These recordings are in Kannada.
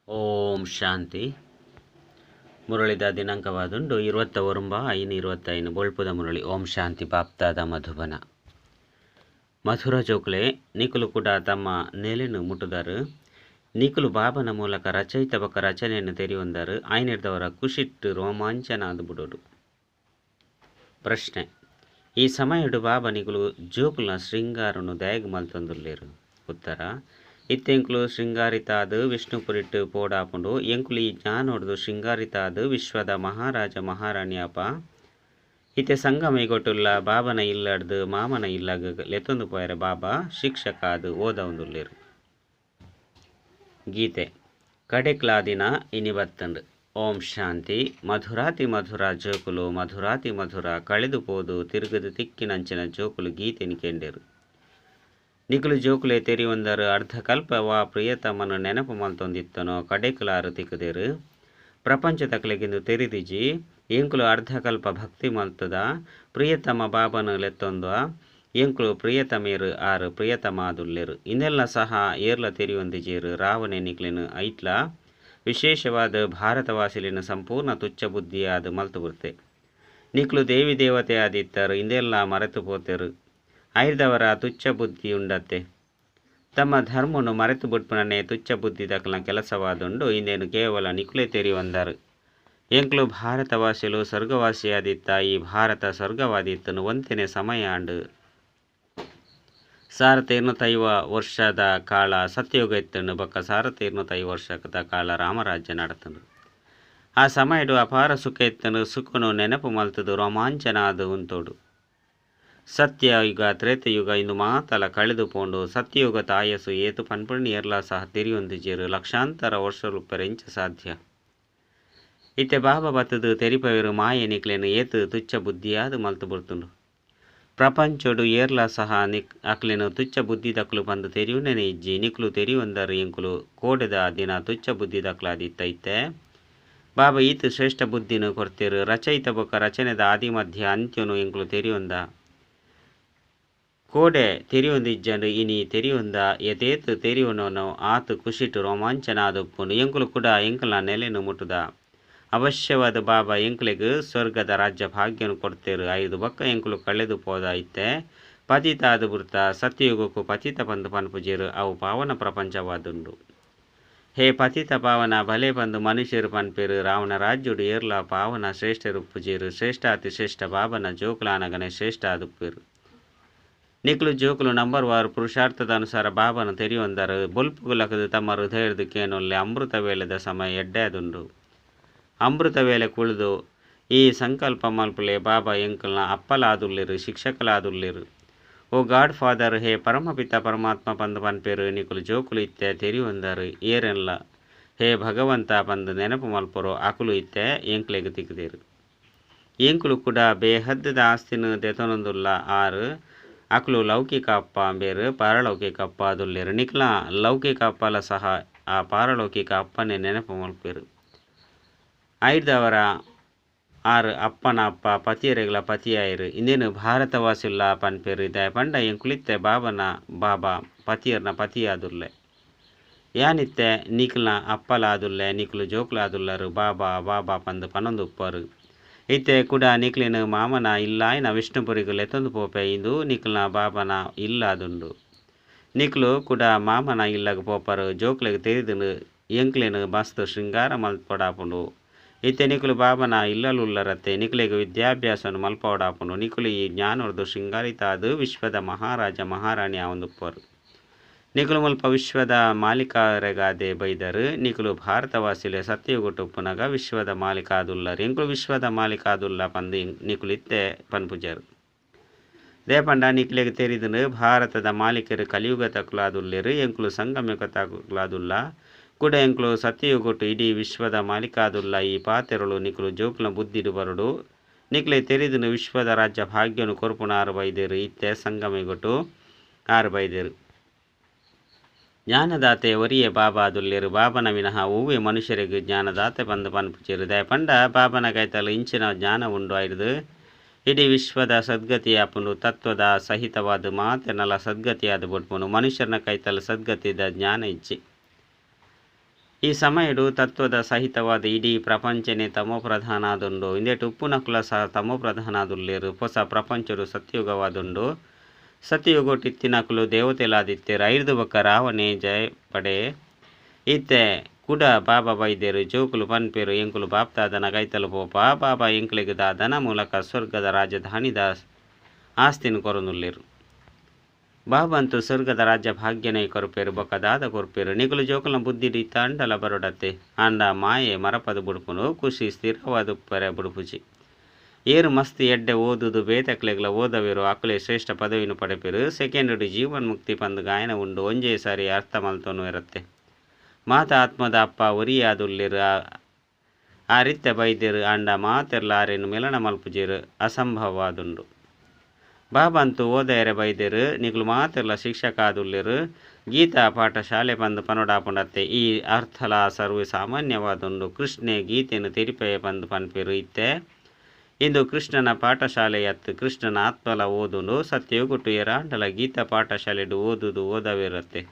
ಓಂ ಶಾಂತಿ. ಮುರಳಿದ ದಿನಾಂಕವಾದುಂಡು 20/5/25 ಬೊಳ್ಪುದ ಮುರಳಿ. ಓಂ ಶಾಂತಿ. ಬಾಪ್ತಾದ ಮಧುಬನ ಮಧುರ ಜೋಕ್ಲೆ ನಿಕುಲು ಕೂಡ ತಮ್ಮ ನೆಲೆನು ಮುಟ್ಟುದರು. ನಿಕುಲು ಬಾಬನ ಮೂಲಕ ರಚಯಿತ ಬಕ ರಚನೆಯನ್ನು ತೆರೆಯೊಂದರು. ಆಯ್ನಿಡ್ದವರ ಖುಷಿಟ್ಟು ರೋಮಾಂಚನ ಅದು ಬಿಡೋಡು. ಪ್ರಶ್ನೆ: ಈ ಸಮಯಡು ಬಾಬಾ ನಿಕುಲು ಜೋಕುಲ್ನ ಶೃಂಗಾರನು ದಯಗ್ ಮಲ್ತೊಂದುಲ್ಲೇರು. ಉತ್ತರ: ಇತ್ತೆಂಕುಲು ಶೃಂಗಾರಿತಾದು ವಿಷ್ಣುಪುರಿಟ್ಟು ಪೋಡಾಪುಂಡು ಎಂಕುಲು ಈ ಜ್ಞಾನೋಡ್ದು ಶೃಂಗಾರಿತಾದು ವಿಶ್ವದ ಮಹಾರಾಜ ಮಹಾರಾಣಿಯಪ ಇತ್ತೆ ಸಂಗಮೈಗೊಟ್ಟುಲ್ಲ ಬಾಬನ ಇಲ್ಲಡ್ದು ಮಾಮನ ಇಲ್ಲಗ ಲೆತ್ತೊಂದು ಪೋಯರೆ ಬಾಬಾ ಶಿಕ್ಷಕಾದು ಓದವುಂದುಲ್ಲೇರು. ಗೀತೆ ಕಡೆಕ್ಲಾದಿನ ಇನಿ ಬತ್ತಂಡು. ಓಂ ಶಾಂತಿ. ಮಧುರಾತಿ ಮಧುರ ಜೋಕುಲು ಮಧುರಾತಿ ಮಧುರ ಕಳೆದು ಪೋದು ತಿರುಗದು ತಿಕ್ಕಿನಂಚಿನ ಜೋಕುಲು ಗೀತೆನಿ ಕೆಂಡೆರು. ನಿಕುಲು ಜೋಕುಲೆ ತೆರಿಯೊಂದರು ಅರ್ಧಕಲ್ಪ ವಾ ಪ್ರಿಯತಮನು ನೆನಪು ಮಲ್ತೊಂದಿತ್ತನೋ ಕಡೆಕ್ಲಾರು ತಿಕ್ಕದೇರು. ಪ್ರಪಂಚ ತಕ್ಲೆಗಿಂದು ತೆರಿದಿಜಿ ಎಂಕುಲು ಅರ್ಧಕಲ್ಪ ಭಕ್ತಿ ಮಲ್ತದ ಪ್ರಿಯತಮ ಬಾಬನು ಲೆತ್ತೊಂದ ಎಂಕುಲು ಪ್ರಿಯತಮೇರು ಆರು ಪ್ರಿಯತಮಾದುಲ್ಲೇರು. ಇನ್ನೆಲ್ಲ ಸಹ ಏರ್ಲ ತೆರಿಯೊಂದಿಜೇರು. ರಾವಣೆ ನಿಕ್ಲೆನು ಐಟ್ಲ ವಿಶೇಷವಾದ ಭಾರತವಾಸಿಲಿನ ಸಂಪೂರ್ಣ ತುಚ್ಛ ಬುದ್ಧಿಯಾದ ಮಲ್ತು ಬುರ್ತೆ. ನಿಕ್ಲು ದೇವಿ ದೇವತೆ ಆದಿತ್ತರು ಇಂದೆಲ್ಲ ಮರೆತು ಪೋತೆರು. ಐದವರ ತುಚ್ಛ ಬುದ್ಧಿ ಉಂಡತ್ತೆ. ತಮ್ಮ ಧರ್ಮನು ಮರೆತು ಬಿಟ್ಪುನನೆ ತುಚ್ಛ ಬುದ್ಧಿ ದಕ್ಲ ಕೆಲಸವಾದುಂಡು ಇಂದೇನು ಕೇವಲ ನಿಕುಲೆ ತೆರಿಯೊಂದರು. ಎಂಕ್ಲು ಭಾರತವಾಸಿಲು ಸ್ವರ್ಗವಾಸಿಯಾದಿತ್ತ ಈ ಭಾರತ ಸ್ವರ್ಗವಾದಿತ್ತನು ಒಂತೆನೆ ಸಮಯ ಅಂಡು 1250 ವರ್ಷದ ಕಾಲ ಸತ್ಯಯುಗ ಇತ್ತನು ಬೊಕ್ಕ 1250 ವರ್ಷದ ಕಾಲ ರಾಮರಾಜ್ಯ ನಡತನು. ಆ ಸಮಯಡು ಅಪಾರ ಸುಖ ಇತ್ತನು. ಸುಖನು ನೆನಪು ಮಲ್ತದು ರೋಮಾಂಚನ ಅದು ಉಂತೋಡು. ಸತ್ಯಯುಗ ತ್ರೇತಯುಗ ಇಂದು ಮಾತಲ ಕಳೆದು ಪೋಂಡು ಸತ್ಯಯುಗ ತಾಯಸು ಏತು ಪನ್ಪುಣಿ ಏರ್ಲ ಸಹ ತೆರಿಯೊಂದಿಜೇರು ಲಕ್ಷಾಂತರ ವರ್ಷರುಪ್ಪರೆಂಚ ಸಾಧ್ಯ. ಇತ್ತೆ ಬಾಬಾ ಬತ್ತದು ತೆರಿಪವೆರು ಮಾಯೆ ನಿಕ್ಲೆನು ಏತು ತುಚ್ಛ ಬುದ್ಧಿಯಾದು ಮಲ್ತು ಬುರ್ತುಂಡು. ಪ್ರಪಂಚಡು ಏರ್ಲ ಸಹ ಅಕ್ಲೆನು ತುಚ್ಛ ಬುದ್ಧಿ ದಕ್ಲು ಬಂದು ತೆರಿಯುನೆನೆ ಇಜ್ಜಿ ನಿಕ್ಲು ತೆರಿಯೊಂದರು ಎಂಕುಲು ಕೋಡೆದ ದಿನ ತುಚ್ಛ ಬುದ್ಧಿ ದಕ್ಲಾದಿತ್ತ ಇತ್ತೆ ಬಾಬಾ ಈತು ಶ್ರೇಷ್ಠ ಬುದ್ಧಿನು ಕೊಡ್ತೇರು. ರಚಯಿತ ಬೊಕ್ಕ ರಚನೆದ ಆದಿ ಮಧ್ಯ ಅಂತ್ಯನು ಎಂಕುಲು ತೆರಿಯೊಂದ ಕೋಡೆ ತೆರಿಯೊಂದಿಜ್ಜಂಡು ಇನಿ ತೆರಿಯೊಂದ ಎತೇತು ತೆರಿಯೋನೋನು ಆತು ಖುಷಿಟು ರೋಮಾಂಚನ ಆದುಪ್ಪುಂಡು. ಎಂಕುಲು ಕೂಡ ಎಂಕಲ್ನ ನೆಲೆನು ಮುಟ್ಟುದ ಅವಶ್ಯವಾದ ಬಾಬಾ ಎಂಕುಲೆಗ್ ಸ್ವರ್ಗದ ರಾಜ್ಯ ಭಾಗ್ಯನು ಕೊಡ್ತೇರು. ಐದು ಬೊಕ್ಕ ಎಂಕುಲು ಕಳೆದು ಪೋದ ಇತ್ತೆ ಪತಿತ ಆದು ಬುರ್ತ ಸತ್ಯಯುಗಕ್ಕೂ ಪತಿತ ಬಂದು ಪನ್ಪುಜೇರು ಅವು ಪಾವನ ಪ್ರಪಂಚವಾದುಂಡು. ಹೇ ಪತಿತ ಪಾವನ ಭಲೆ ಬಂದು ಮನುಷ್ಯರು ಪನ್ಪೇರು. ರಾವಣ ರಾಜ್ಯುಡು ಏರ್ಲ ಪಾವನ ಶ್ರೇಷ್ಠರು ಉಪ್ಪುಜೇರು. ಶ್ರೇಷ್ಠಾತಿ ಶ್ರೇಷ್ಠ ಬಾಬನ ಜೋಕುಲಾನಗನೆ ಶ್ರೇಷ್ಠ ಆದುಪ್ಪೇರು. ನಿಕ್ಲು ಜೋಕುಲು ನಂಬರ್ ವಾರು ಪುರುಷಾರ್ಥದ ಅನುಸಾರ ಬಾಬನ ತೆರಿಯೊಂದರು. ಬೊಲ್ಪುಗುಲಕದು ತಮ್ಮ ಹೃದಯದ ಕೇನೊಲ್ಲೆ ಅಮೃತ ವೇಳೆದ ಸಮಯ ಎಡ್ಡೆದುಂಡು. ಅಮೃತ ವೇಳೆ ಕುಳಿದು ಈ ಸಂಕಲ್ಪ ಮಲ್ಪುಲೆ ಬಾಬಾ ಎಂಕಲ್ನ ಅಪ್ಪಲಾದುಲ್ಲೇರು ಶಿಕ್ಷಕಲಾದುಲ್ಲೇರು. ಓ ಗಾಡ್ ಫಾದರ್ ಹೇ ಪರಮಪಿತ ಪರಮಾತ್ಮ ಪಂದು ಪನ್ಪೇರು. ನಿಕುಲು ಜೋಕುಲು ಇತ್ತೆ ತೆರಿಯೊಂದರು ಏರೆಲ್ಲ ಹೇ ಭಗವಂತ ಪಂದು ನೆನಪು ಮಲ್ಪರು ಅಕುಲು ಇತ್ತೆ ಎಂಕ್ಲೆಗ್ ತಿಕ್ಕದೇರು. ಎಂಕುಲು ಕೂಡ ಬೇಹದ್ದದ ಆಸ್ತಿನು ದೆತೊನೊಂದುಲ್ಲ ಆರು ಅಕ್ಲು ಲೌಕಿಕ ಅಪ್ಪ ಬೇರು ಪಾರಲೌಕಿಕ ಅಪ್ಪ ಆದುಲ್ಲೇರು. ನಿಕ್ಲ ಲೌಕಿಕ ಅಪ್ಪಲ ಸಹ ಆ ಪಾರಲೌಕಿಕ ಅಪ್ಪನೇ ನೆನಪು ಮಲ್ಪೇರು. ಐದವರ ಆರು ಅಪ್ಪನ ಅಪ್ಪ ಪತಿಯರೆಗ್ಲ ಪತಿಯಾಯಿರು. ಇಂದೇನು ಭಾರತವಾಸಿಲ್ಲ ಪನ್ಪೇರು ಇದೆ ಪಂಡ ಎಂಕುಲಿತ್ತೆ ಬಾಬನ ಬಾಬಾ ಪತಿಯರ್ನ ಪತಿಯಾದುಲ್ಲೆ ಯಾನಿತ್ತೆ ನಿಕ್ಲ ಅಪ್ಪಲಾದುಲ್ಲೆ ನಿಕ್ಲು ಜೋಕುಲಾದುಲ್ಲರು ಬಾಬಾ ಬಾಬಾ ಪಂದು ಪನೊಂದುಪ್ಪರು. ಇತ್ತೆ ಕೂಡ ನಿಕ್ಲಿನ ಮಾಮನ ಇಲ್ಲಾಯ್ನ ವಿಷ್ಣುಪುರಿಗು ಲೆತ್ತೊಂದು ಪೋಪೆ ಇಂದು ನಿಕ್ಲನ ಬಾಬನ ಇಲ್ಲಾದುಂಡು. ನಿಕ್ಲು ಕೂಡ ಮಾಮನ ಇಲ್ಲಗ ಪೋಪರು ಜೋಕ್ಲೆಗ್ ತೆರಿದು ಎಂಕ್ಲೆನು ಮಸ್ತ್ ಶೃಂಗಾರ ಮಲ್ಪೊಡಾಪುಂಡು. ಇತ್ತೆ ನಿಕ್ಲು ಬಾಬನ ಇಲ್ಲಲುಲ್ಲರತ್ತೆ ನಿಕ್ಲೆಗ್ ವಿದ್ಯಾಭ್ಯಾಸನು ಮಲ್ಪೊಡಾಪುಂಡು. ನಿಕ್ಲು ಈ ಜ್ಞಾನೋರ್ದು ಶೃಂಗಾರಿತಾದು ವಿಶ್ವದ ಮಹಾರಾಜ ಮಹಾರಾಣಿ ಆವೊಂದುಪ್ಪರು. ನಿಕುಲು ಮುಲ್ಪ ವಿಶ್ವದ ಮಾಲೀಕರೆಗಾದೆ ಬೈದರು. ನಿಕುಲು ಭಾರತವಾಸಿಲೆ ಸತ್ಯಯುಗುಟ್ಟು ಪುನಗ ವಿಶ್ವದ ಮಾಲೀಕ ಆದುಲ್ಲರು. ಎಂಕುಲು ವಿಶ್ವದ ಮಾಲೀಕ ಆದುಲ್ಲ ಪಂದು ನಿಕುಲು ಇತ್ತೆ ಪನ್ಪುಜರು. ದೇಪಂಡ ನಿಕ್ಲೆಗ್ ತೆರಿದು ಭಾರತದ ಮಾಲೀಕರು ಕಲಿಯುಗ ತಕ್ಲಾದುಲ್ಲೇರು. ಎಂಕುಲು ಸಂಗಮಯುಗ ತಕ್ಲಾದುಲ್ಲ ಕೂಡ ಎಂಕುಲು ಸತ್ಯಯುಗುಟ್ಟು ಇಡೀ ವಿಶ್ವದ ಮಾಲೀಕ ಆದುಲ್ಲ. ಈ ಪಾತೆರಳು ನಿಕುಲು ಜೋಕುಲ ಬುದ್ಧಿಡು ಬರಡು ನಿಕ್ಲೆ ತೆರಿದು ವಿಶ್ವದ ರಾಜ್ಯ ಭಾಗ್ಯನು ಕೊರ್ಪುನ ಆರು ಬೈದೇರು. ಇತ್ತೆ ಸಂಗಮಯುಗುಟ್ಟು ಆರು ಬೈದೇರು. ಜ್ಞಾನದಾತೆ ಒರಿಯೇ ಬಾಬಾ ಆದುಲ್ಲೇರು. ಬಾಬನ ವಿನಃ ಹೂವೇ ಮನುಷ್ಯರಿಗೆ ಜ್ಞಾನದಾತೆ ಬಂದು ಪನ್ಪುಚೇರು. ದಯಪಂಡ ಬಾಬನ ಕೈತಲು ಇಂಚಿನ ಜ್ಞಾನ ಉಂಡು ಐದು ಇಡೀ ವಿಶ್ವದ ಸದ್ಗತಿಯಾಪುಂಡು. ತತ್ವದ ಸಹಿತವಾದ ಮಾತೆನಲ ಸದ್ಗತಿಯಾದ ಬುಡ್ಪುಂಡು. ಮನುಷ್ಯರನ ಕೈತಲು ಸದ್ಗತಿದ ಜ್ಞಾನ ಇಜ್ಜಿ ಈ ಸಮಯಡು ತತ್ವದ ಸಹಿತವಾದ ಇಡೀ ಪ್ರಪಂಚನೇ ತಮೋ ಪ್ರಧಾನಾದುಂಡು ಇಂದೇಟು ಉಪ್ಪುನಕುಲ ಸಹ ತಮೋ ಪ್ರಧಾನಾದುಲ್ಲೇರು ಹೊಸ ಪ್ರಪಂಚಡು ಸತ್ಯುಗವಾದುಂಡು ಸತ್ಯಯುಗೊಟ್ಟಿತ್ತಿನಕುಲು ದೇವತೆಲಾದಿತ್ಯರು ಐದು ಬಕ್ಕ ರಾವಣೆ ಜಯ ಪಡೆ ಇತ್ತೆ ಕುಡ ಬಾಬಾ ಬೈದೇರು ಜೋಕುಲು ಪನ್ಪೇರು ಎಂಕುಲು ಬಾಪ್ತಾದನ ಕೈತಲು ಪೋಪ ಬಾಬಾ ಎಂಕ್ಲೆಗ್ ದಾದನ ಮೂಲಕ ಸ್ವರ್ಗದ ರಾಜಧಾನಿದ ಆಸ್ತಿನ ಕೊರನುಲ್ಲೇರು ಬಾಬಂತು ಸ್ವರ್ಗದ ರಾಜ್ಯ ಭಾಗ್ಯನೇ ಕೊರಪೇರು ಬೊಕ್ಕದಾದ ಕೊರಪೇರು ನಿಗುಲು ಜೋಕುಲ ಬುದ್ಧಿ ತಂಡಲ ಬರೋಡತ್ತೆ ಅಂಡ ಮಾಯೆ ಮರಪದ ಬುಡುಪುನು ಖುಷಿ ಸ್ಥಿರವಾದ ಪರೆ ಬುಡುಪುಜಿ ಏರು ಮಸ್ತ್ ಎಡ್ಡೆ ಓದುದು ಬೇತಕ್ಲೆಗ್ಲ ಓದವೇರು ಅಕ್ಕಲೆ ಶ್ರೇಷ್ಠ ಪದವಿನ ಪಡೆಪೇರು ಸೆಕೆಂಡ್ ಜೀವನ್ ಮುಕ್ತಿ ಪಂದು ಗಾಯನ ಉಂಡು ಒಂಜೇ ಸಾರಿ ಅರ್ಥ ಮಲ್ತೋನು ಇರತ್ತೆ ಮಾತ ಆತ್ಮದ ಅಪ್ಪ ಒರಿಯಾದುಲ್ಲಿರು ಆ ರೀತ್ಯ ಬೈದ್ಯರು ಅಂಡ ಮಾತೆರ್ಲಾರೇನು ಮಿಲನ ಮಲ್ಪುಜೇರು ಅಸಂಭವವಾದುಂಡು ಬಾಬಂತು ಓದಯರೆ ಬೈದ್ಯರು ನಿಗುಲು ಮಾತೆರ್ಲ ಶಿಕ್ಷಕ ಆದುಲ್ಲಿರು ಗೀತಾ ಪಾಠ ಶಾಲೆ ಬಂದು ಪನೋಡಾಪುಂಡತ್ತೆ ಈ ಅರ್ಥಲ ಸರ್ವ ಸಾಮಾನ್ಯವಾದುಂಡು ಕೃಷ್ಣೆ ಗೀತೆಯನ್ನು ತೆರಿಪೆಯ ಬಂದು ಪನ್ಪೇರು ಇತ್ತೆ ಇಂದು ಕೃಷ್ಣನ ಪಾಠಶಾಲೆಯತ್ತು ಕೃಷ್ಣನ ಆತ್ಮಲ ಓದುಂಡು ಸತ್ಯಯುಗುಟ್ಟು ಎರಾಂಡಲ ಗೀತಾ ಪಾಠಶಾಲೆಡು ಓದುದು ಓದವಿರತ್ತೆ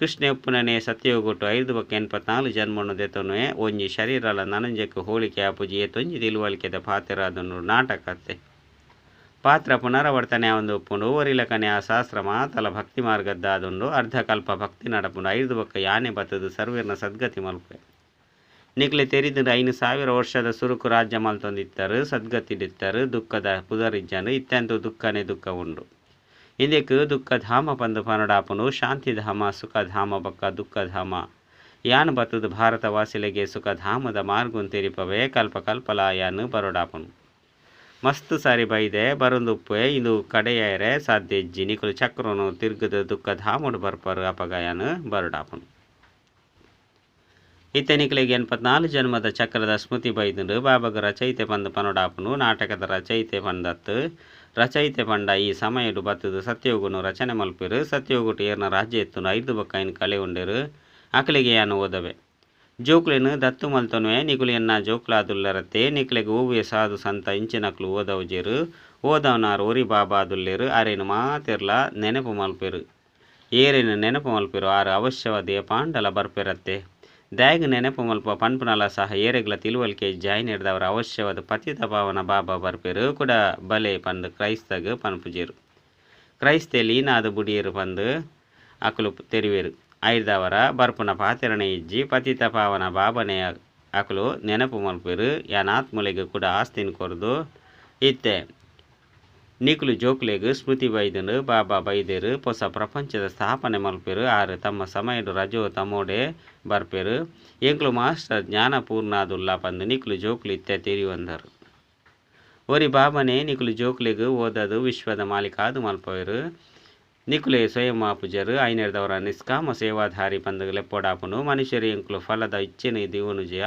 ಕೃಷ್ಣ ಉಪ್ಪುನನೆ ಸತ್ಯಯುಗುಟ್ಟು 584 ಜನ್ಮನು ದೆತೊನುವೆ ಒಂಜಿ ಶರೀರಲ ನನಂಜಕ್ಕೆ ಹೋಳಿಕೆ ಆಪುಜಿ ಏತೊಂಜಿ ತಿಳುವಳಿಕೆದ ಪಾತ್ರರಾದನು ನಾಟಕತ್ತೆ ಪಾತ್ರ ಪುನರಾವರ್ತನೆ ಆವೊಂದು ಉಪ್ಪುಂಡು ಒರಿಲಕನೆ ಆ ಶಾಸ್ತ್ರ ಮಾತಲ ಭಕ್ತಿ ಮಾರ್ಗದ್ದಾದುಂಡು ಅರ್ಧಕಲ್ಪ ಭಕ್ತಿ ನಡಪುಂಡು 5 ಬಕ್ಕ ಯಾನೆ ಬತ್ತದು ಸರ್ವೇರ್ನ ಸದ್ಗತಿ ಮಲ್ಪೆ ನಿಕ್ಲೆ ತೆರಿದು 5,000 ವರ್ಷದ ಸುರುಕು ರಾಜ್ಯ ಮಲ್ತೊಂದಿತ್ತರು ಸದ್ಗತಿಡಿತ್ತರು ದುಃಖದ ಪುದರಿಜ್ಜನು ಇತ್ತೆಂದು ದುಃಖನೇ ದುಃಖ ಉಂಡು ಇಂದೆಕ್ ದುಃಖಧಾಮ ಪಂದು ಪನಡಾಪುನು ಶಾಂತಿಧಾಮ ಸುಖಧಾಮ ಬಕ್ಕ ದುಃಖಧಾಮ ಯಾನ್ ಬತ್ತದು ಭಾರತ ವಾಸಿಲೆಗೆ ಸುಖಧಾಮದ ಮಾರ್ಗುನ್ ತೆರಿಪವೇ ಕಲ್ಪ ಕಲ್ಪಲಾಯಾನು ಬರೋಡಾಪುನು ಮಸ್ತ್ ಸಾರಿ ಬೈದೆ ಬರೊಂದುಪ್ಪೆ ಇಂದು ಕಡೆಯರೆ ಸಾಧ್ಯ ಇಜ್ಜಿ ನಿಕುಲು ಚಕ್ರನು ತಿರ್ಗದ ದುಃಖಧಾಮಡು ಬರ್ಪರು ಅಪಗಾಯನು ಬರೋಡಾಪುನು ಇತ್ತೆ ನಿಕಲಿಗೆ 84 ಜನ್ಮದ ಚಕ್ರದ ಸ್ಮೃತಿ ಬೈದುಂಡು ಬಾಬಾಗ ರಚಯಿತೆ ಪಂದು ಪನೋಡಾಪುನು ನಾಟಕದ ರಚಯಿತೆ ಪಂದತ್ತು ರಚಯಿತೆ ಪಂಡ ಈ ಸಮಯಡು ಬತ್ತದು ಸತ್ಯಯುಗುನು ರಚನೆ ಮಲ್ಪೇರು ಸತ್ಯಯುಗುಟ್ಟು ಏರ್ನ ರಾಜ್ಯ ಎತ್ತುನು 5 ಬಕ್ಕೈನ್ ಕಲೆ ಉಂಡೇರು ಅಕಲಿಗೆ ಯಾನು ಓದವೆ ಜೋಕ್ಲೆನು ದತ್ತು ಮಲ್ತೊನುವೆ ನಿಕುಲಿಯನ್ನ ಜೋಕ್ಲಾದುಲ್ಲರತ್ತೆ ನಿಕಲಿಗೆ ಹೂವೆ ಸಾಧು ಸಂತ ಇಂಚಿನಕ್ಲು ಓದವುಜೇರು ಓದವನಾರು ಓರಿ ಬಾಬಾ ಅದುಲ್ಲೇರು ಆರೇನು ಮಾತೆರ್ಲ ನೆನಪು ಮಲ್ಪೇರು ಏರೇನು ನೆನಪು ಮಲ್ಪೇರು ಆರು ಅವಶ್ಯವಾದ ಪಾಂಡಲ ಬರ್ಪೇರತ್ತೆ ದಾಯಗ ನೆನಪು ಮಲ್ಪ ಪನ್ಪುನಲ ಸಹ ಏರೆಗ್ಲ ತಿಳುವಳಿಕೆ ಜಾಯ್ನ್ ಹಿಡ್ದವರ ಅವಶ್ಯವಾದ ಪತಿತ ಭಾವನ ಬಾಬಾ ಬರ್ಪೇರು ಕೂಡ ಬಲೆ ಪಂದು ಕ್ರೈಸ್ತಗ ಪನ್ಪುಜೇರು ಕ್ರೈಸ್ತೆಲಿ ನಾದು ಬುಡಿಯರು ಪಂದು ಅಕಲು ತೆರಿವೇರು ಐದವರ ಬರ್ಪುನ ಪಾತೆರಣೆ ಇಜ್ಜಿ ಪತಿತ ಪಾವನ ಬಾಬನೆ ಅಕಲು ನೆನಪು ಮಲ್ಪೇರು ಯಾನಾತ್ಮಲೆಗೆ ಕೂಡ ಆಸ್ತಿನ ಕೊರದು ಇತ್ತೆ ನಿಕುಲು ಜೋಕ್ಲೆಗ್ ಸ್ಮೃತಿ ಬೈದನು ಬಾಬಾ ಬೈದೇರು ಹೊಸ ಪ್ರಪಂಚದ ಸ್ಥಾಪನೆ ಮಲ್ಪೇರು ಆರು ತಮ್ಮ ಸಮಯಡು ರಜೋ ತಮೋಡೆ ಬರ್ಪೇರು ಎಂಕ್ಲು ಮಾಸ್ಟರ್ ಜ್ಞಾನಪೂರ್ಣಾದುಲ್ಲ ಪಂದು ನಿಕುಲು ಜೋಕ್ಲು ಇತ್ತೆ ತೆರಿವಂದರು ಒರಿ ಬಾಬನೆ ನಿಕುಲು ಜೋಕ್ಲೆಗ್ ಓದದು ವಿಶ್ವದ ಮಾಲೀಕಾದು ಮಲ್ಪವೇರು ನಿಕುಲೆ ಸ್ವಯಂ ಆಪುಜರು ಐನೆರ್ದವರ ನಿಷ್ಕಾಮ ಸೇವಾಧಾರಿ ಪಂದು ಲೆಪ್ಪೊಡಾಪುನು ಮನುಷ್ಯರು ಎಂಕ್ಲು ಫಲದ ಇಚ್ಛೆನೆ ದಿವನುಜಯ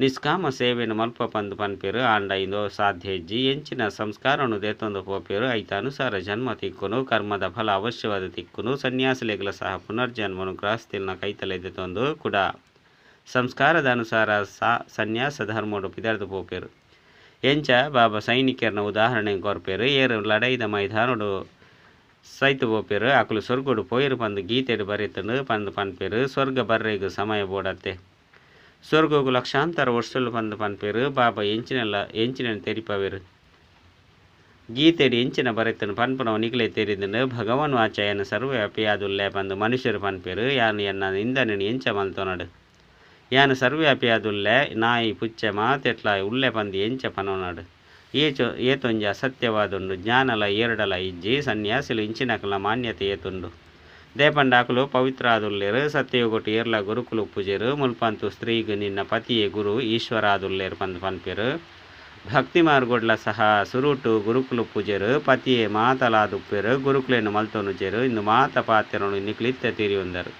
ನಿಷ್ಕಾಮ ಸೇವೆಯನ್ನು ಮಲ್ಪ ಪಂದು ಪನ್ಪೇರು ಆಂಡ ಇಂದು ಸಾಧ್ಯ ಇಜ್ಜಿ ಎಂಚಿನ ಸಂಸ್ಕಾರನು ದೇತೊಂದು ಪೋಪೇರು ಐತ ಅನುಸಾರ ಜನ್ಮ ತಿಕ್ಕುನು ಕರ್ಮದ ಫಲ ಅವಶ್ಯವಾದ ತಿಕ್ಕುನು ಸನ್ಯಾಸಿಲೆಗಳ ಸಹ ಪುನರ್ಜನ್ಮನು ಗ್ರಹಸ್ಥಿಲ್ನ ಕೈತಲೆ ದೆತೊಂದು ಕೂಡ ಸಂಸ್ಕಾರದ ಅನುಸಾರ ಸನ್ಯಾಸ ಧರ್ಮಡು ಪಿದರ್ದು ಪೋಪೇರು ಎಂಚ ಬಾಬಾ ಸೈನಿಕರನ ಉದಾಹರಣೆ ಕೊರ್ಪೇರು ಏರು ಲಡೈದ ಮೈದಾನಡು ಸೈತು ಪೋಪೇರು ಅಕಲು ಸ್ವರ್ಗಡು ಪೋಯರು ಪಂದು ಗೀತೆಡು ಬರೆತನು ಪಂದು ಪನ್ಪೇರು ಸ್ವರ್ಗ ಬರ್ರೆಗು ಸಮಯ ಬೋಡತ್ತೆ ಸ್ವರ್ಗವು ಲಕ್ಷಾಂತರ ವರ್ಷಲು ಪಂದು ಪನ್ಪೇರು ಬಾಬಾ ಎಂಚಿನ ತೆರಿಪವೇರು ಗೀತೆಡಿ ಎಂಚಿನ ಬರೆತನು ಪನ್ಪುನವು ನಿಗಲೆ ತೆರಿದನು ಭಗವಾನ್ ವಾಚಾಯನ ಸರ್ವವ್ಯಾಪಿಯಾದುಲ್ಲೆ ಪಂದು ಮನುಷ್ಯರು ಪನ್ಪೇರು ಯಾನು ಎನ್ನ ಇಂದನನು ಎಂಚ ಮಲ್ತೋನಡು ಯಾನು ಸರ್ವವ್ಯಾಪಿಯಾದುಲ್ಲೆ ನಾಯಿ ಪುಚ್ಚ ಮಾತೆಟ್ಲ ಉಲ್ಲೆ ಪಂದು ಎಂಚ ಪನೋನಾಡು ಏತೊಂಜ ಸತ್ಯವಾದುಂಡು ಜ್ಞಾನಲ ಏರಡಲ ಇಜ್ಜಿ ಸನ್ಯಾಸಿಲು ಇಂಚಿನಕಲ ಮಾನ್ಯತೆ ಏತುಂಡು ದೇಪಂಡಾಕುಲು ಪವಿತ್ರ ಆದುಲ್ಲೇರು ಸತ್ಯಯುಗೊಟ್ಟು ಏರ್ಲ ಗುರುಕುಲು ಪೂಜೆರು ಮುಲ್ಪಂತು ಸ್ತ್ರೀಗು ನಿನ್ನ ಪತಿಯೇ ಗುರು ಈಶ್ವರ ಆದುಲ್ಲೇರು ಪಂದು ಪನ್ಪೇರು ಭಕ್ತಿ ಮಾರ್ಗೊಡ್ಲ ಸಹ ಸುರುಟು ಗುರುಕುಲು ಪೂಜೆರು ಪತಿಯೇ ಮಾತಲಾದುಪ್ಪೇರು ಗುರುಕುಲೇನು ಮಲ್ತೊನುಜೇರು ಇಂದು ಮಾತ ಪಾತ್ಯರನು ನಿಕ್ಲಿತ್ತ ತೀರಿಯುಂದರು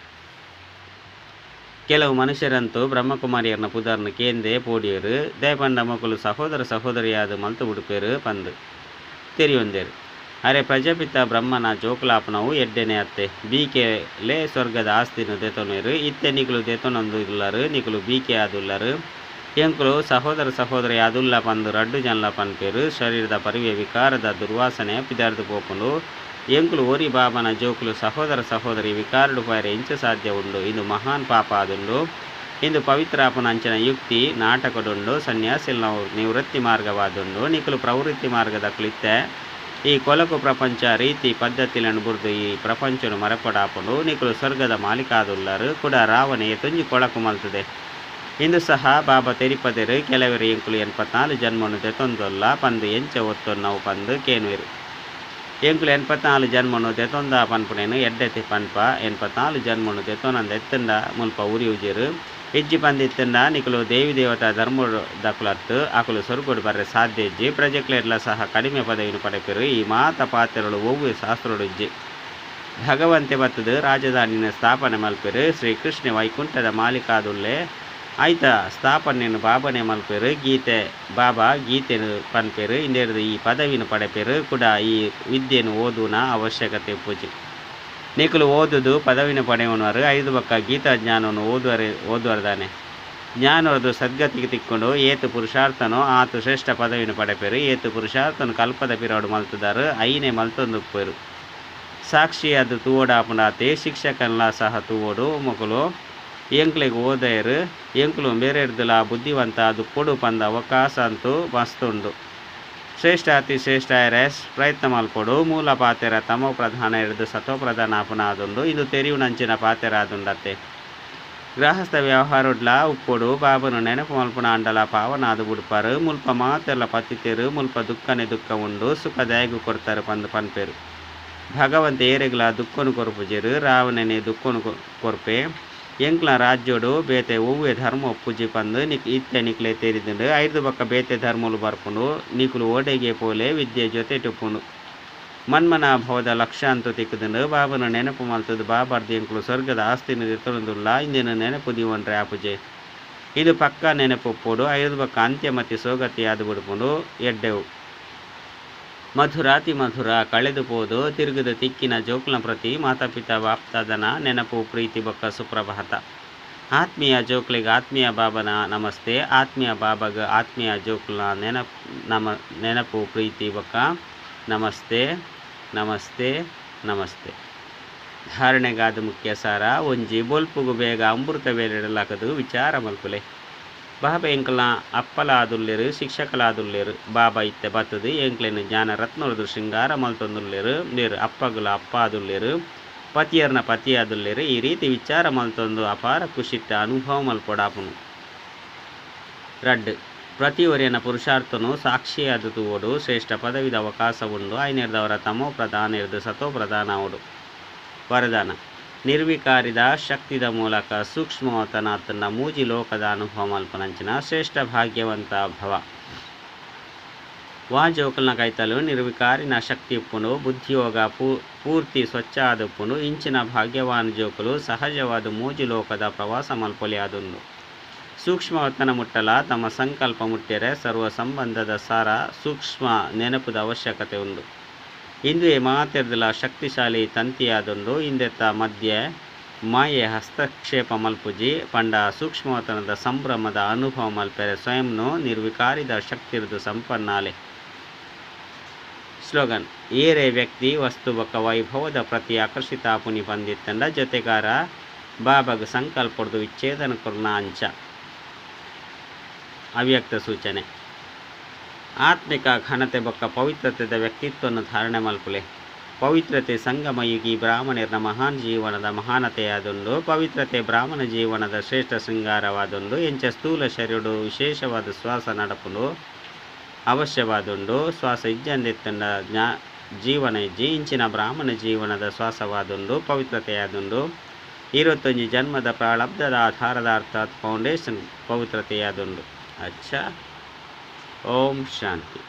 ಕೆಲವು ಮನುಷ್ಯರಂತೂ ಬ್ರಹ್ಮಕುಮಾರಿಯರ್ನ ಪುದರ್ನ ಕೇಂದೆ ಪೋಡಿಯರು ದೇಪಂಡ ಮಕ್ಕಳು ಸಹೋದರ ಸಹೋದರಿಯಾದ ಮಲ್ತು ಬಿಡುಪೇರು ಪಂದು ತೆರಿಯೊಂದೇರು ಅರೆ ಪ್ರಜಾಪಿತ ಬ್ರಹ್ಮನ ಜೋಕುಲಾಪನವು ಎಡ್ಡೆನೆ ಅತ್ತೆ ಬೀಕೆಲೆ ಸ್ವರ್ಗದ ಆಸ್ತಿನು ದೆತೊನೇರು ಇತ್ತೆ ನಿಕುಲು ದೆತೊನೊಂದು ಇಲ್ಲರು ನಿಕುಲು ಬೀಕೆ ಆದುಲ್ಲರು ಎಂಕುಲು ಸಹೋದರ ಸಹೋದರಿ ಆದುಲ್ಲ ಪಂದು ರಡ್ಡು ಜನಲ ಪನ್ಪೇರು ಶರೀರದ ಪರಿವೆ ವಿಕಾರದ ದುರ್ವಾಸನೆ ಪಿದಾರ್ದು ಪೋಪುಂಡು ಎಂಕುಲು ಓರಿ ಬಾಬನ ಜೋಕುಲು ಸಹೋದರ ಸಹೋದರಿ ವಿಕಾರಡು ಪೈರೆ ಇಂಚ ಸಾಧ್ಯ ಉಂಡು ಇದು ಮಹಾನ್ ಪಾಪ ಆದುಂಡು ಇಂದು ಪವಿತ್ರಾಪನ ಅಂಚಿನ ಯುಕ್ತಿ ನಾಟಕದುಂಡು ಸನ್ಯಾಸಿಲ ನಿವೃತ್ತಿ ಮಾರ್ಗವಾದುಂಡು ನಿಕುಲು ಪ್ರವೃತ್ತಿ ಮಾರ್ಗದಕ್ಲಿತ್ತೆ ಈ ಕೊಲಕು ಪ್ರಪಂಚ ರೀತಿ ಪದ್ಧತಿలను ಬುರ್ದು ಈ ಪ್ರಪಂಚನು ಮರಪಡಾಪುಂಡು ನಿಕುಲು ಸ್ವರ್ಗದ ಮಾಲಿಕಾದುಲ್ಲರು ಕೂಡ ರಾವಣೆ ತುಂಜಿ ಕೊಳಕು ಮಲ್ತದೆ. ಇಂದು ಸಹ ಬಾಬಾ ತೆರಿಪದೆರು ಕೆಲವರು ಎಂಕುಲು 84 ಜನ್ಮನು ತೆತೊಂದೊಲ್ಲ ಪಂದು ಎಂಚ ಒತ್ತೊನ್ನವು ಪಂದು ಕೇನುವೆರು. ಎಂಕುಲು 84 ಜನ್ಮನು ತೆತೊಂದ ಪನ್ಪುನೇನು ಎಡ್ಡೆತಿ ಪನ್ಪ 84 ಜನ್ಮನು ತೆತೊನಂದ ಎತ್ತಂಡ ಮುಲ್ಪ ಉರಿ ಉಜಿರು ಇಜ್ಜಿ ಪಂದಿತ್ತಂಡ ನಿಕುಲು ದೇವಿ ದೇವತಾ ಧರ್ಮದಕುಲತ್ತು ಅಕುಲು ಸ್ವರ್ಗುಡು ಬರ್ರೆ ಸಾಧ್ಯ ಇಜ್ಜಿ ಪ್ರಜೆಕ್ಲೆಡ್ಲ ಸಹ ಕಡಿಮೆ ಪದವಿನು ಪಡೆಪೆರು ಈ ಮಾತ ಪಾತ್ರೆಗಳು ಒವ್ವೆ ಶಾಸ್ತ್ರಡು ಇಜ್ಜಿ ಭಗವಂತೆ ಬತ್ತದು ರಾಜಧಾನಿನ ಸ್ಥಾಪನೆ ಮಲ್ಪೆರು ಶ್ರೀಕೃಷ್ಣ ವೈಕುಂಠದ ಮಾಲಿಕಾದುಲ್ಲೆ ಆಯ್ತ ಸ್ಥಾಪನೆಯನ್ನು ಬಾಬನೇ ಮಲ್ಪೆರು ಗೀತೆ ಬಾಬಾ ಗೀತೆನು ಪನ್ಪೆರು ಇಂದೇರ್ದು ಈ ಪದವಿನು ಪಡೆಪೆರು ಕೂಡ ಈ ವಿದ್ಯೆನು ಓದುನ ಅವಶ್ಯಕತೆ ಪೂಜೆ ನಿಕುಲು ಓದುದು ಪದವಿನ ಪಡೆಯುವವರು 5 ಬಕ್ಕ ಗೀತಾ ಜ್ಞಾನವನ್ನು ಓದುವರ್ದಾನೆ ಜ್ಞಾನವರದು ಸದ್ಗತಿಗೆ ತಿಕ್ಕೊಂಡು ಏತು ಪುರುಷಾರ್ಥನೋ ಆತು ಶ್ರೇಷ್ಠ ಪದವಿನ ಪಡೆಪೆರು ಏತು ಪುರುಷಾರ್ಥನು ಕಲ್ಪದ ಪಿರಾಡು ಮಲ್ತದಾರು ಐನೇ ಮಲ್ತೊಂದುಪ್ಪೆರು ಸಾಕ್ಷಿ ಅದು ತೂವೋಡಾಪುಂಡಾತೆ ಶಿಕ್ಷಕನ್ಲ ಸಹ ತೂವೋಡು ಮೊಕಲು ಎಂಕ್ಲೆಗೆ ಓದೆಯರು ಎಂಕ್ಲು ಬೇರೆಡ್ದುಲ ಬುದ್ಧಿವಂತ ಅದು ಕೊಡು ಪಂದ ಅವಕಾಶ ಅಂತೂ ಮಸ್ತುಂಡು ಶ್ರೇಷ್ಠ ಅತಿ ಶ್ರೇಷ್ಠ ಎರೆಸ್ ಪ್ರಯತ್ನ ಮಲ್ಪೊಡು ಮೂಲ ಪಾತೆರ ತಮೋ ಪ್ರಧಾನ ಹಿಡಿದು ಸತೋ ಪ್ರಧಾನ ಆಪುನಾದುಂಡು ಇದು ತೆರಿವು ನಂಚಿನ ಪಾತೆರ ಆದುಂಡತ್ತೆ ಗೃಹಸ್ಥ ವ್ಯವಹಾರಡ್ಲ ಉಪ್ಪೊಡು ಬಾಬನು ನೆನಪು ಮಲ್ಪುನ ಅಂಡಲ ಪಾವನಾದು ಬುಡ್ಪಾರು ಮುಲ್ಪ ಮಾತೆಲ್ಲ ಪತ್ತಿತೆರು ಮುಲ್ಪ ದುಃಖನೆ ದುಃಖ ಉಂಡು ಸುಖ ದಯಗು ಕೊಡ್ತಾರೆ ಪಂದು ಪನ್ಪೇರು ಭಗವಂತ ಏರೆಗ್ಲ ದುಃಖನು ಕೊರ್ಪುಜೆರು ರಾವಣನೆ ದುಃಖನು ಕೊರ್ಪೆ ಎಂಕ್ಲ ರಾಜ್ಯೋಡು ಬೇತೆ ಒವ್ವೆ ಧರ್ಮ ಒಪ್ಪುಜಿ ಪಂದು ಇತ್ತೆ ನಿಕ್ಲೆ ತೇರಿದುಂಡು 5 ಬಕ್ಕ ಬೇತೆ ಧರ್ಮಲು ಬರ್ಪುಂಡು ನಿಕುಲು ಓಡೆಗೆ ಪೋಲೆ ವಿದ್ಯೆ ಜೊತೆ ಟುಪ್ಪುಂಡು ಮನ್ಮನ ಭವದ ಲಕ್ಷ್ಯ ಅಂತೂ ತಿಕ್ಕದುಂಡು ಬಾಬನ ನೆನಪು ಮಲ್ತದು ಬಾಬಾರ್ದು ಎಂಕ್ಲು ಸ್ವರ್ಗದ ಆಸ್ತಿನ ತಿರ್ತೊಂದುಲ್ಲ ಇಂದಿನ ನೆನಪು ದೀವನ್ರೆ ಆಪುಜೆ ಇದು ಪಕ್ಕ ನೆನಪು ಒಪ್ಪೋಡು 5 ಬಕ್ಕ ಅಂತ್ಯ ಮತ್ತೆ ಸೋಗತಿ ಆದು ಬಿಡ್ಪುಂಡು ಎಡ್ಡೆವು ಮಧುರಾತಿ ಮಧುರ ಕಳೆದು ಪೋದು ತಿರುಗದ ತಿಕ್ಕಿನ ಜೋಕ್ಲ ಪ್ರತಿ ಮಾತಾಪಿತಾ ಬಾಪ್ತಾದನ ನೆನಪು ಪ್ರೀತಿ ಬಕ್ಕ ಸುಪ್ರಭಾತ ಆತ್ಮೀಯ ಜೋಕ್ಲಿಗೆ ಆತ್ಮೀಯ ಬಾಬನ ನಮಸ್ತೆ ಆತ್ಮೀಯ ಬಾಬಾಗ ಆತ್ಮೀಯ ಜೋಕ್ಲ ನೆನಪು ಪ್ರೀತಿ ಬಕ್ಕ ನಮಸ್ತೆ ನಮಸ್ತೆ ನಮಸ್ತೆ ಧಾರಣೆಗಾದ ಮುಖ್ಯ ಸಾರ ಒಂಜಿ ಬೊಲ್ಪುಗು ಬೇಗ ಅಮೃತ ಬೇರೆಡಲಾಗದು ವಿಚಾರ ಮಲ್ಪುಲೆ ಬಾಬಾ ಎಂಕಲ್ನ ಅಪ್ಪಲಾದುಲ್ಲೆರು ಶಿಕ್ಷಕಲಾದುಲ್ಲೆರು ಬಾಬಾ ಇತ್ತೆ ಬತ್ತದು ಎಂಕ್ಲೆನು ಜ್ಞಾನ ರತ್ನರದು ಶೃಂಗಾರ ಮಲ್ತೊಂದುಲ್ಲೆರು ನೇರು ಅಪ್ಪಗುಲ ಅಪ್ಪ ಆದುಲ್ಲೆರು ಪತಿಯರ್ನ ಪತಿ ಆದುಲ್ಲೆರು ಈ ರೀತಿ ವಿಚಾರ ಮಲ್ತೊಂದು ಅಪಾರ ಖುಷಿಟ್ಟ ಅನುಭವ ಮಲ್ಪೊಡಾಪುನು ರಡ್ ಪ್ರತಿವರ್ಯನ ಪುರುಷಾರ್ಥನು ಸಾಕ್ಷಿಯಾದ ತೂವೋಡು ಶ್ರೇಷ್ಠ ಪದವಿದ ಅವಕಾಶ ಉಂಡು ಐನೇರ್ದವರ ತಮೋ ಪ್ರಧಾನ ಇರ್ದು ಸತೋ ಪ್ರಧಾನ ಅವಡು ವರದಾನ ನಿರ್ವಿಕಾರಿದ ಶಕ್ತಿದ ಮೂಲಕ ಸೂಕ್ಷ್ಮವತನಾತನ ಮೂಜಿ ಲೋಕದ ಅನುಭವ ಮಲ್ಪನಂಚಿನ ಶ್ರೇಷ್ಠ ಭಾಗ್ಯವಂತ ಭವ ವಾಜೋಕಲ್ನ ಕೈತಲು ನಿರ್ವಿಕಾರಿನ ಶಕ್ತಿ ಉಪ್ಪುನು ಬುದ್ಧಿಯೋಗ ಪೂರ್ತಿ ಸ್ವಚ್ಛ ಆದುಪ್ಪುನು ಇಂಚಿನ ಭಾಗ್ಯವಾನ್ ಜೋಕುಲು ಸಹಜವಾದ ಮೂಜಿ ಲೋಕದ ಪ್ರವಾಸ ಮಲ್ಪೊಲಿ ಆದುಂಡು ಸೂಕ್ಷ್ಮವತನ ಮುಟ್ಟಲ ತಮ್ಮ ಸಂಕಲ್ಪ ಮುಟ್ಟರೆ ಸರ್ವ ಸಂಬಂಧದ ಸಾರ ಸೂಕ್ಷ್ಮ ನೆನಪುದ ಅವಶ್ಯಕತೆ ಉಂಡು ಇಂದು ಮಾತೆರ್ದಲ ಶಕ್ತಿಶಾಲಿ ತಂತಿಯಾದುಂಡು ಇಂದೆತ್ತ ಮಧ್ಯೆ ಮಾಯೆ ಹಸ್ತಕ್ಷೇಪ ಮಲ್ಪುಜಿ ಪಂಡ ಸೂಕ್ಷ್ಮವತನದ ಸಂಭ್ರಮದ ಅನುಭವ ಮಲ್ಪೆರೆ ಸ್ವಯಂನು ನಿರ್ವಿಕಾರಿದ ಶಕ್ತಿರ್ದು ಸಂಪನ್ನಾಲೆ ಸ್ಲೋಗನ್ ಏರೆ ವ್ಯಕ್ತಿ ವಸ್ತು ಬಕ್ಕ ವೈಭವದ ಪ್ರತಿ ಆಕರ್ಷಿತ ಪುನಿ ಬಂದಿತ್ತಂಡ ಜೊತೆಗಾರ ಬಾಬಾಗ ಸಂಕಲ್ಪಡ್ದು ವಿಚ್ಛೇದನ ಕೊರ್ನ ಅಂಚ ಅವ್ಯಕ್ತ ಸೂಚನೆ ಆತ್ಮಿಕ ಘನತೆ ಬೊಕ್ಕ ಪವಿತ್ರತೆದ ವ್ಯಕ್ತಿತ್ವವನ್ನು ಧಾರಣೆ ಮಲ್ಪುಲೆ ಪವಿತ್ರತೆ ಸಂಗಮಯುಗಿ ಬ್ರಾಹ್ಮಣರ ಮಹಾನ್ ಜೀವನದ ಮಹಾನತೆಯಾದುಂಡು ಪವಿತ್ರತೆ ಬ್ರಾಹ್ಮಣ ಜೀವನದ ಶ್ರೇಷ್ಠ ಶೃಂಗಾರವಾದುಂಡು ಎಂಚ ಸ್ಥೂಲ ಶರೀರಡು ವಿಶೇಷವಾದ ಶ್ವಾಸ ನಡಪುಂಡು ಅವಶ್ಯವಾದುಂಡು ಶ್ವಾಸ ಇಜ್ಜಂದೆತ್ತಂಡ ಜೀವನ ಇಜ್ಜಿ ಇಂಚಿನ ಬ್ರಾಹ್ಮಣ ಜೀವನದ ಶ್ವಾಸವಾದುಂಡು ಪವಿತ್ರತೆಯಾದುಂಡು 21 ಜನ್ಮದ ಪ್ರಾರಬ್ಧದ ಆಧಾರದ ಅರ್ಥಾತ್ ಫೌಂಡೇಶನ್ ಪವಿತ್ರತೆಯಾದುಂಡು ಅಚ್ಚ ಓಂ ಶಾಂತಿ.